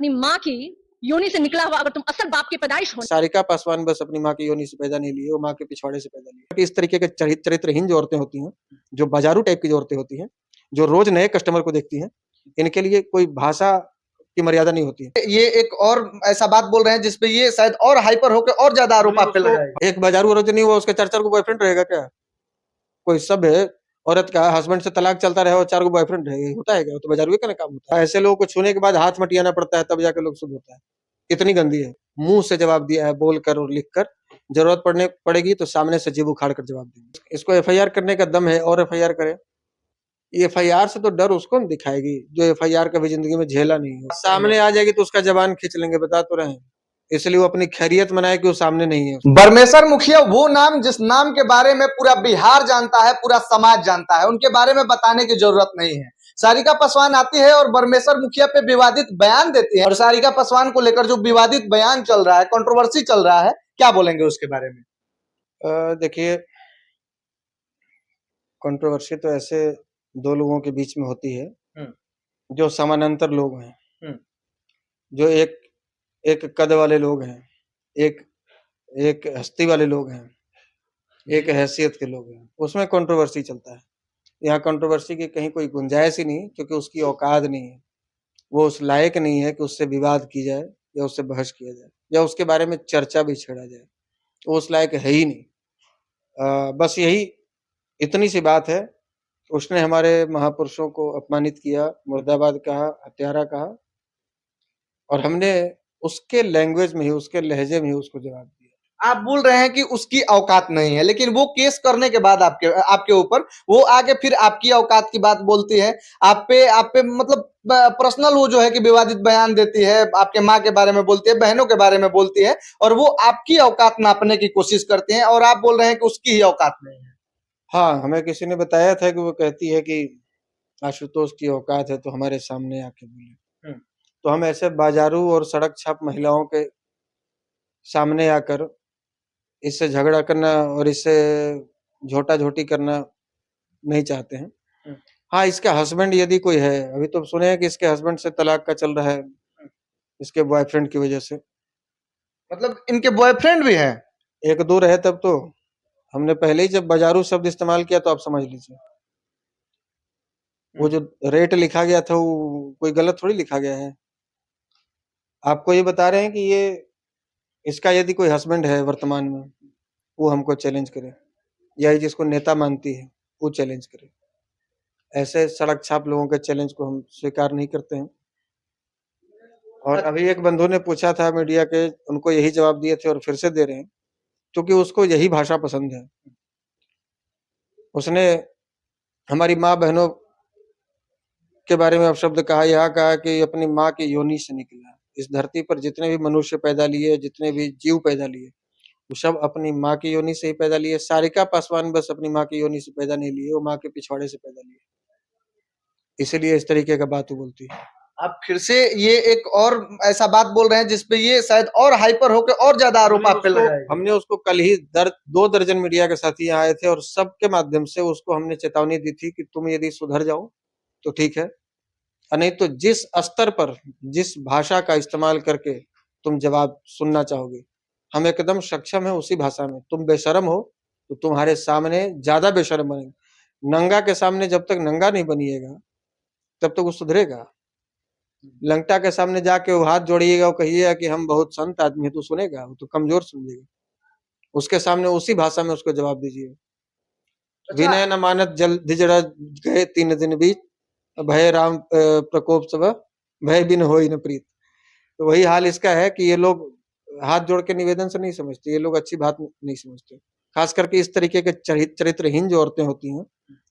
अपनी माँ की योनि से निकला हुआ, अगर तुम असल बाप की पैदाइश हो। सारिका पासवान बस अपनी माँ की योनि से पैदा नहीं लिए, वो माँ के पिछवाड़े से पैदा लिए। इस तरीके के चरित्रहीन जो औरतें होती हैं, जो बाजारू टाइप की जो औरतें होती हैं, जो रोज नए कस्टमर को देखती हैं, इनके लिए कोई भाषा की मर्यादा नहीं होती है। ये एक और ऐसा बात बोल रहे हैं जिसपे ये शायद और हाइपर होकर और ज्यादा आरोप आप पे लगाएगा। एक बाजारू औरत नहीं हुआ, उसके 4 को बॉयफ्रेंड रहेगा क्या? कोई सभ्य औरत का हस्बैंड से तलाक चलता रहे और 4 बॉयफ्रेंड रहे, होता है क्या? तो बाजारू का काम होता है। ऐसे लोगों को छूने के बाद हाथ मटियाना पड़ता है, तब जाके लोग शुद्ध होता है। इतनी गंदी है। मुंह से जवाब दिया है, बोलकर और लिखकर। जरूरत पड़ेगी तो सामने से जीभ उखाड़ कर जवाब देंगे। इसको एफआईआर करने का दम है और एफआईआर करे। एफआईआर से तो डर उसको न दिखाएगी जो एफआईआर कभी जिंदगी में झेला नहीं है। सामने आ जाएगी तो उसका जबान खींच लेंगे, बता तो रहे हैं। इसलिए वो अपनी खैरियत मनाए कि वो सामने नहीं है। बरमेश्वर मुखिया वो नाम जिस नाम के बारे में पूरा बिहार जानता है, पूरा समाज जानता है, उनके बारे में बताने की जरूरत नहीं है। सारिका पासवान आती है और बरमेश्वर मुखिया पे विवादित बयान देती है, और सारिका पासवान को लेकर जो विवादित बयान चल रहा है, कंट्रोवर्सी चल रहा है, क्या बोलेंगे उसके बारे में? देखिए, कंट्रोवर्सी तो ऐसे 2 लोगों के बीच में होती है जो समानांतर लोग हैं, जो एक कद वाले लोग हैं, एक हस्ती वाले लोग हैं, एक हैसियत के लोग हैं, उसमें कंट्रोवर्सी चलता है। यहाँ कंट्रोवर्सी की कहीं कोई गुंजाइश ही नहीं, क्योंकि उसकी औकात नहीं है। वो उस लायक नहीं है कि उससे विवाद की जाए या उससे बहस किया जाए या उसके बारे में चर्चा भी छेड़ा जाए। वो उस लायक है ही नहीं। बस यही इतनी सी बात है। उसने हमारे महापुरुषों को अपमानित किया, मुर्दाबाद कहा, हत्यारा कहा, और हमने उसके लैंग्वेज में ही, उसके लहजे में ही उसको जवाब दिया। आप बोल रहे हैं कि उसकी औकात नहीं है, लेकिन वो केस करने के बाद आपके ऊपर वो आगे फिर आपकी औकात की बात बोलती है, आप पे मतलब पर्सनल वो जो है कि विवादित बयान देती है, आपके माँ के बारे में बोलती है, बहनों के बारे में बोलती है, और वो आपकी औकात नापने की कोशिश करते हैं, और आप बोल रहे हैं कि उसकी ही औकात नहीं है। हाँ, हमें किसी ने बताया था कि वो कहती है कि आशुतोष की औकात है तो हमारे सामने आके बोले। तो हम ऐसे बाजारू और सड़क छाप महिलाओं के सामने आकर इससे झगड़ा करना और इससे झोटा-झोटी करना नहीं चाहते हैं। हाँ, इसका हस्बैंड यदि कोई है, अभी तो सुने हैं कि इसके हस्बैंड से तलाक का चल रहा है, इसके बॉयफ्रेंड की वजह से। मतलब इनके बॉयफ्रेंड भी हैं? 1-2 रहे तब तो। हमने पहले ही जब बाजारू शब्द इस्तेमाल किया तो आप समझ लीजिए। वो जो रेट लिखा गया था वो कोई गलत थोड़ी लिखा गया है। आपको ये बता रहे हैं कि ये इसका यदि कोई हस्बैंड है वर्तमान में, वो हमको चैलेंज करे, या जिसको नेता मानती है वो चैलेंज करे। ऐसे सड़क छाप लोगों के चैलेंज को हम स्वीकार नहीं करते हैं। और अभी एक बंधु ने पूछा था मीडिया के, उनको यही जवाब दिए थे और फिर से दे रहे हैं, क्योंकि उसको यही भाषा पसंद है। उसने हमारी माँ बहनों के बारे में अपशब्द कहा, यह कहा कि अपनी माँ की योनि से निकला। इस धरती पर जितने भी मनुष्य पैदा लिए, जितने भी जीव पैदा लिए, वो सब अपनी माँ की योनि से ही पैदा लिए। सारिका पासवान बस अपनी माँ की योनि से पैदा नहीं लिए, वो माँ के पिछवाड़े से पैदा लिए। इसीलिए इस तरीके का बात वो बोलती है। आप फिर से ये एक और ऐसा बात बोल रहे हैं जिसपे ये शायद और हाइपर होकर और ज्यादा आरोप आप पे लगाएगा। हमने उसको कल ही 2 दर्जन मीडिया के साथी यहाँ आए थे और सबके माध्यम से उसको हमने चेतावनी दी थी कि तुम यदि सुधर जाओ तो ठीक है, और नहीं तो जिस स्तर पर, जिस भाषा का इस्तेमाल करके तुम जवाब सुनना चाहोगे, हम एकदम सक्षम है उसी भाषा में। तुम बेशरम हो तो तुम्हारे सामने ज्यादा बेशरम बनेंगे। नंगा के सामने जब तक नंगा नहीं बनिएगा तब तक वो सुधरेगा। लंगटा के सामने जाके वो हाथ जोड़िएगा और कहिएगा कि हम बहुत संत आदमी है, तो सुनेगा? वो तो कमजोर समझेगा। उसके सामने उसी भाषा में उसको जवाब दीजिए। विनय न मानत जल धिजड़ा गए 3 दिन बीच, भय राम प्रकोप सब, भय बिन होई न प्रीत। तो वही हाल इसका है कि ये लोग हाथ जोड़ के निवेदन से नहीं समझते, ये लोग अच्छी बात नहीं समझते। खास करके इस तरीके के चरित्रहीन जो औरतें होती हैं,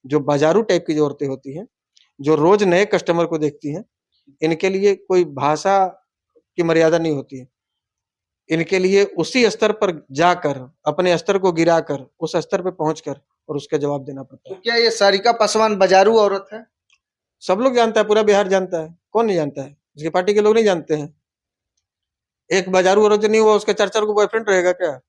जो बाजारू टाइप की जो औरतें होती हैं, जो रोज नए कस्टमर को देखती हैं, इनके लिए कोई भाषा की मर्यादा नहीं होती है। इनके लिए उसी स्तर पर जाकर, अपने स्तर को गिराकर, उस स्तर पे पहुंचकर और उसका जवाब देना पड़ता तो है। क्या ये सारिका पासवान बाजारू औरत है? सब लोग जानता है, पूरा बिहार जानता है। कौन नहीं जानता है? उसकी पार्टी के लोग नहीं जानते हैं। एक बाजारू औरत नहीं हुआ, उसके 4 को बॉयफ्रेंड रहेगा क्या?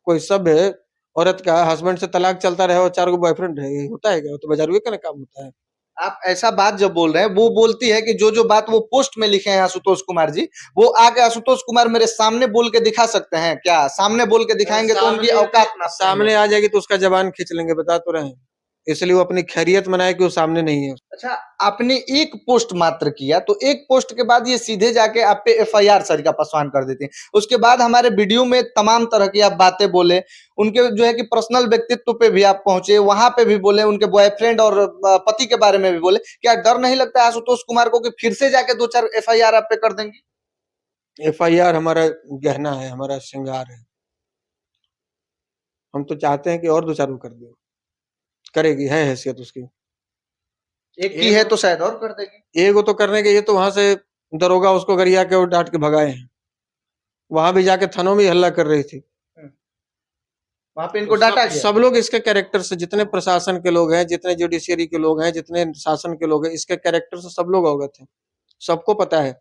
कोई सभ्य औरत का हस्बैंड से तलाक चलता रहे और 4 बॉयफ्रेंड रहे, होता है क्या? वो तो बाजारू का काम होता है। आप ऐसा बात जब बोल रहे हैं, वो बोलती है कि जो बात वो पोस्ट में लिखे हैं आशुतोष कुमार जी, वो आके आशुतोष कुमार मेरे सामने बोल के दिखा सकते हैं क्या? सामने बोल के दिखाएंगे तो उनकी औकात ना सामने आ जाएगी तो उसका जबान खींच लेंगे, बता तो रहे हैं। इसलिए वो अपनी खैरियत मनाए कि वो सामने नहीं है। अच्छा, आपने एक पोस्ट मात्र किया तो एक पोस्ट के बाद ये सीधे जाके आप पे एफआईआर सरिता पासवान कर देते हैं। उसके बाद हमारे वीडियो में तमाम तरह की आप बातें बोले, उनके जो है कि पर्सनल व्यक्तित्व पे भी आप पहुंचे, वहां पे भी बोले, उनके बॉयफ्रेंड और पति के बारे में भी बोले। क्या डर नहीं लगता है आशुतोष कुमार को कि फिर से जाके 2-4 एफआईआर आप पे कर देंगे? एफआईआर हमारा गहना है, हमारा श्रृंगार है। हम तो चाहते हैं कि और 2-4 वो कर दे, करेगी, है हैसियत उसकी। एक की है तो शायद और कर देगी। एगो तो करने के, ये तो वहां से दरोगा उसको गरिया के और डांट के भगाए हैं। वहां भी जाके थानों में हल्ला कर रही थी। वहां पे इनको डांटा गया। सब लोग इसके कैरेक्टर से, जितने प्रशासन के लोग हैं, जितने जुडिशियरी के लोग हैं, जितने शासन के लोग हैं, इसके कैरेक्टर से सब लोग अवगत हैं। सबको पता है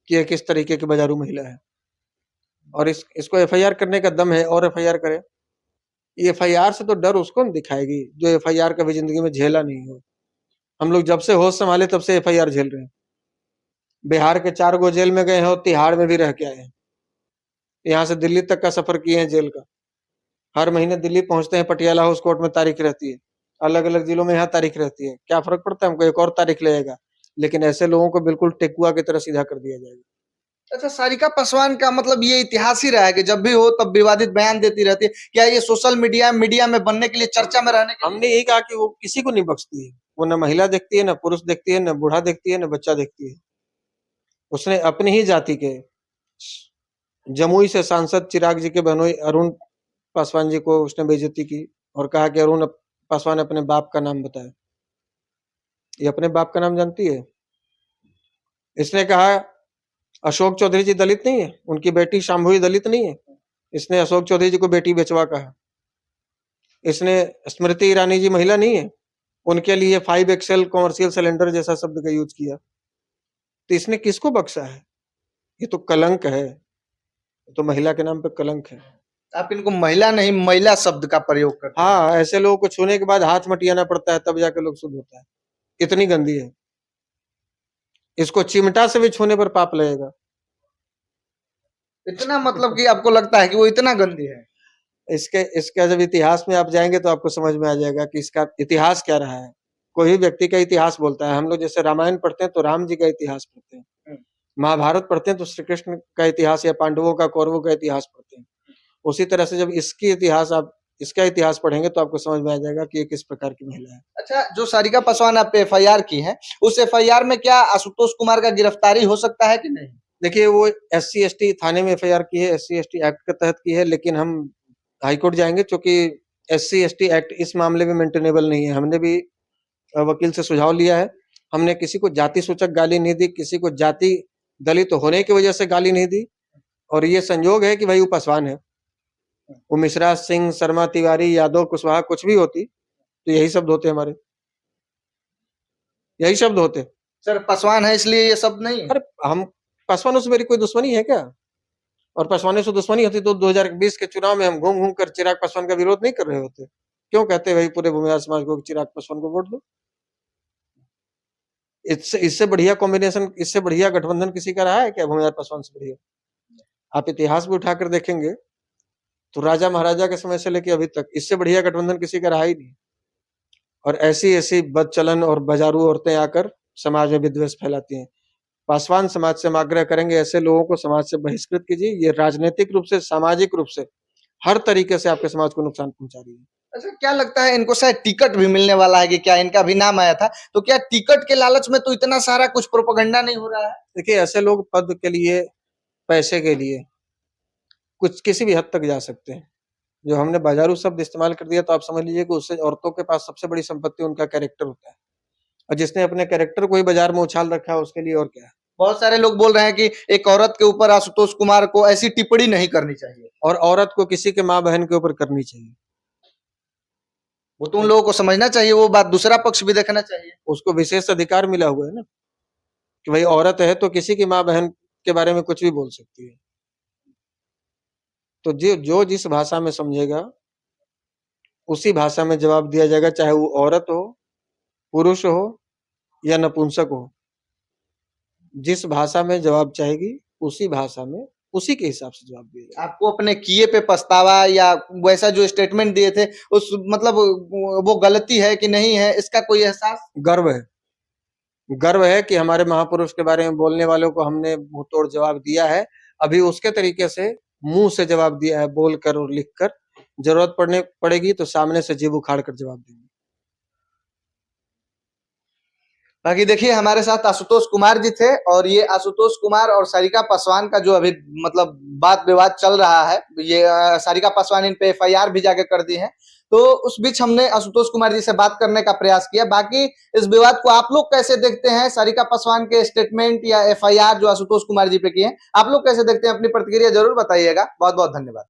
कि ये किस तरीके की बाजारू महिला है। और इसको एफआईआर करने का दम है, और एफआईआर करे। एफआईआर से तो डर उसको न दिखाएगी जो एफआईआर कभी जिंदगी में झेला नहीं हो। हम लोग जब से होश संभाले तब से एफआईआर झेल रहे हैं। बिहार के 4 गो जेल में गए हैं और तिहाड़ में भी रह के आए हैं। यहाँ से दिल्ली तक का सफर किए हैं जेल का। हर महीने दिल्ली पहुंचते हैं, पटियाला हाउस कोर्ट में तारीख रहती है, अलग अलग जिलों में यहाँ तारीख रहती है। क्या फर्क पड़ता है हमको, एक और तारीख लगेगा। लेकिन ऐसे लोगों को बिल्कुल टेकुआ की तरह सीधा कर दिया जाएगा। अच्छा, सारिका पासवान का मतलब ये इतिहास ही रहा है कि जब भी हो तब विवादित बयान देती रहती है। क्या ये सोशल मीडिया में बनने के लिए, चर्चा में रहने के लिए? हमने यही कहा कि वो किसी को नहीं बख्शती है। वो न महिला देखती है, न पुरुष देखती है, न बूढ़ा देखती है, न बच्चा देखती है। उसने अपनी ही जाति के जमुई से सांसद चिराग जी के बहनोई अरुण पासवान जी को उसने बेइज्जती की और कहा कि अरुण पासवान अपने बाप का नाम बताए। ये अपने बाप का नाम जानती है? इसने कहा अशोक चौधरी जी दलित नहीं है, उनकी बेटी शांभवी दलित नहीं है। इसने अशोक चौधरी जी को बेटी बेचवा कहा। इसने स्मृति ईरानी जी महिला नहीं है, उनके लिए 5 एक्सएल कॉमर्शियल सिलेंडर जैसा शब्द का यूज किया। तो इसने किसको बख्शा है? ये तो कलंक है, ये तो महिला के नाम पे कलंक है। आप इनको महिला नहीं, महिला शब्द का प्रयोग करते हैं। हाँ, ऐसे लोगों को छूने के बाद हाथ मटियाना पड़ता है, तब जाके लोग शुद्ध होता है। इतनी गंदी है। इसको चिमटा से भी छूने पर पाप लगेगा। इतना मतलब कि आपको लगता है कि वो इतना गंदी है? इसका जब इतिहास में आप जाएंगे तो आपको समझ में आ जाएगा कि इसका इतिहास क्या रहा है। कोई भी व्यक्ति का इतिहास बोलता है। हम लोग जैसे रामायण पढ़ते हैं तो राम जी का इतिहास पढ़ते हैं, महाभारत पढ़ते हैं तो श्री कृष्ण का इतिहास या पांडवों का, कौरवों का इतिहास पढ़ते हैं। उसी तरह से जब इसका इतिहास पढ़ेंगे तो आपको समझ में आ जाएगा कि ये किस प्रकार की महिला है। अच्छा, जो सारिका पासवान आप पे एफआईआर की है, उस एफआईआर में क्या आशुतोष कुमार का गिरफ्तारी हो सकता है कि नहीं? देखिए, वो SC/ST थाने में एफआईआर की है, SC/ST एक्ट के तहत की है। लेकिन हम हाईकोर्ट जाएंगे क्योंकि SC/ST एक्ट इस मामले में मेंटेनेबल नहीं है। हमने भी वकील से सुझाव लिया है। हमने किसी को जाति सूचक गाली नहीं दी, किसी को जाति दलित होने की वजह से गाली नहीं दी। और ये संयोग है कि भाई वो पासवान है। वो मिश्रा, सिंह, शर्मा, तिवारी, यादव, कुशवाहा कुछ भी होती तो यही शब्द होते हमारे, यही शब्द होते। सर, पासवान है इसलिए ये शब्द नहीं है? अरे हम पासवानों से मेरी कोई दुश्मनी है क्या? और पासवानों से दुश्मनी होती तो 2020 के चुनाव में हम घूम घूम कर चिराग पासवान का विरोध नहीं कर रहे होते। क्यों कहते भाई पूरे भूमिहार समाज को चिराग पासवान को वोट दो? इससे बढ़िया कॉम्बिनेशन, इससे बढ़िया गठबंधन किसी का रहा है क्या भूमिहार पासवान से बढ़िया? आप इतिहास भी उठाकर देखेंगे तो राजा महाराजा के समय से लेकर अभी तक इससे बढ़िया गठबंधन किसी का रहा ही नहीं। और ऐसी ऐसी बदचलन और बाजारू औरतें आकर समाज में विद्वेष फैलाती हैं। पासवान समाज से हम आग्रह करेंगे, ऐसे लोगों को समाज से बहिष्कृत कीजिए। ये राजनीतिक रूप से, सामाजिक रूप से, हर तरीके से आपके समाज को नुकसान पहुंचा रही है। अच्छा, क्या लगता है इनको शायद टिकट भी मिलने वाला है कि क्या? इनका भी नाम आया था, तो क्या टिकट के लालच में तो इतना सारा कुछ प्रोपेगेंडा नहीं हो रहा है? देखिए, ऐसे लोग पद के लिए, पैसे के लिए कुछ किसी भी हद तक जा सकते हैं। जो हमने बाजारू शब्द इस्तेमाल कर दिया तो आप समझ लीजिए कि उससे औरतों के पास सबसे बड़ी संपत्ति उनका कैरेक्टर होता है। और जिसने अपने कैरेक्टर को ही बाजार में उछाल रखा है उसके लिए और क्या है। बहुत सारे लोग बोल रहे हैं कि एक औरत के ऊपर आशुतोष कुमार को ऐसी टिप्पणी नहीं करनी चाहिए, और औरत को किसी के माँ बहन के ऊपर करनी चाहिए। वो तो उन लोगों को समझना चाहिए, वो बात दूसरा पक्ष भी देखना चाहिए। उसको विशेष अधिकार मिला हुआ है ना कि भाई औरत है तो किसी की माँ बहन के बारे में कुछ भी बोल सकती है। तो जो जिस भाषा में समझेगा उसी भाषा में जवाब दिया जाएगा, चाहे वो औरत हो, पुरुष हो या नपुंसक हो, जिस भाषा में जवाब चाहेगी उसी भाषा में उसी के हिसाब से जवाब दिया जाएगा। आपको अपने किए पे पछतावा या वैसा जो स्टेटमेंट दिए थे उस मतलब वो गलती है कि नहीं है, इसका कोई एहसास? गर्व है कि हमारे महापुरुष के बारे में बोलने वालों को हमने मुंह तोड़ जवाब दिया है। अभी उसके तरीके से मुंह से जवाब दिया है, बोलकर और लिखकर। जरूरत पड़ेगी तो सामने से जीभ उखाड़ कर जवाब देंगे। बाकी देखिए हमारे साथ आशुतोष कुमार जी थे और ये आशुतोष कुमार और सारिका पासवान का जो अभी मतलब बात विवाद चल रहा है, ये सारिका पासवान इन पे एफआईआर भी जाके कर दी है। तो उस बीच हमने आशुतोष कुमार जी से बात करने का प्रयास किया। बाकी इस विवाद को आप लोग कैसे देखते हैं? सारिका पासवान के स्टेटमेंट या एफआईआर जो आशुतोष कुमार जी पे किए हैं, आप लोग कैसे देखते हैं? अपनी प्रतिक्रिया जरूर बताइएगा। बहुत बहुत धन्यवाद।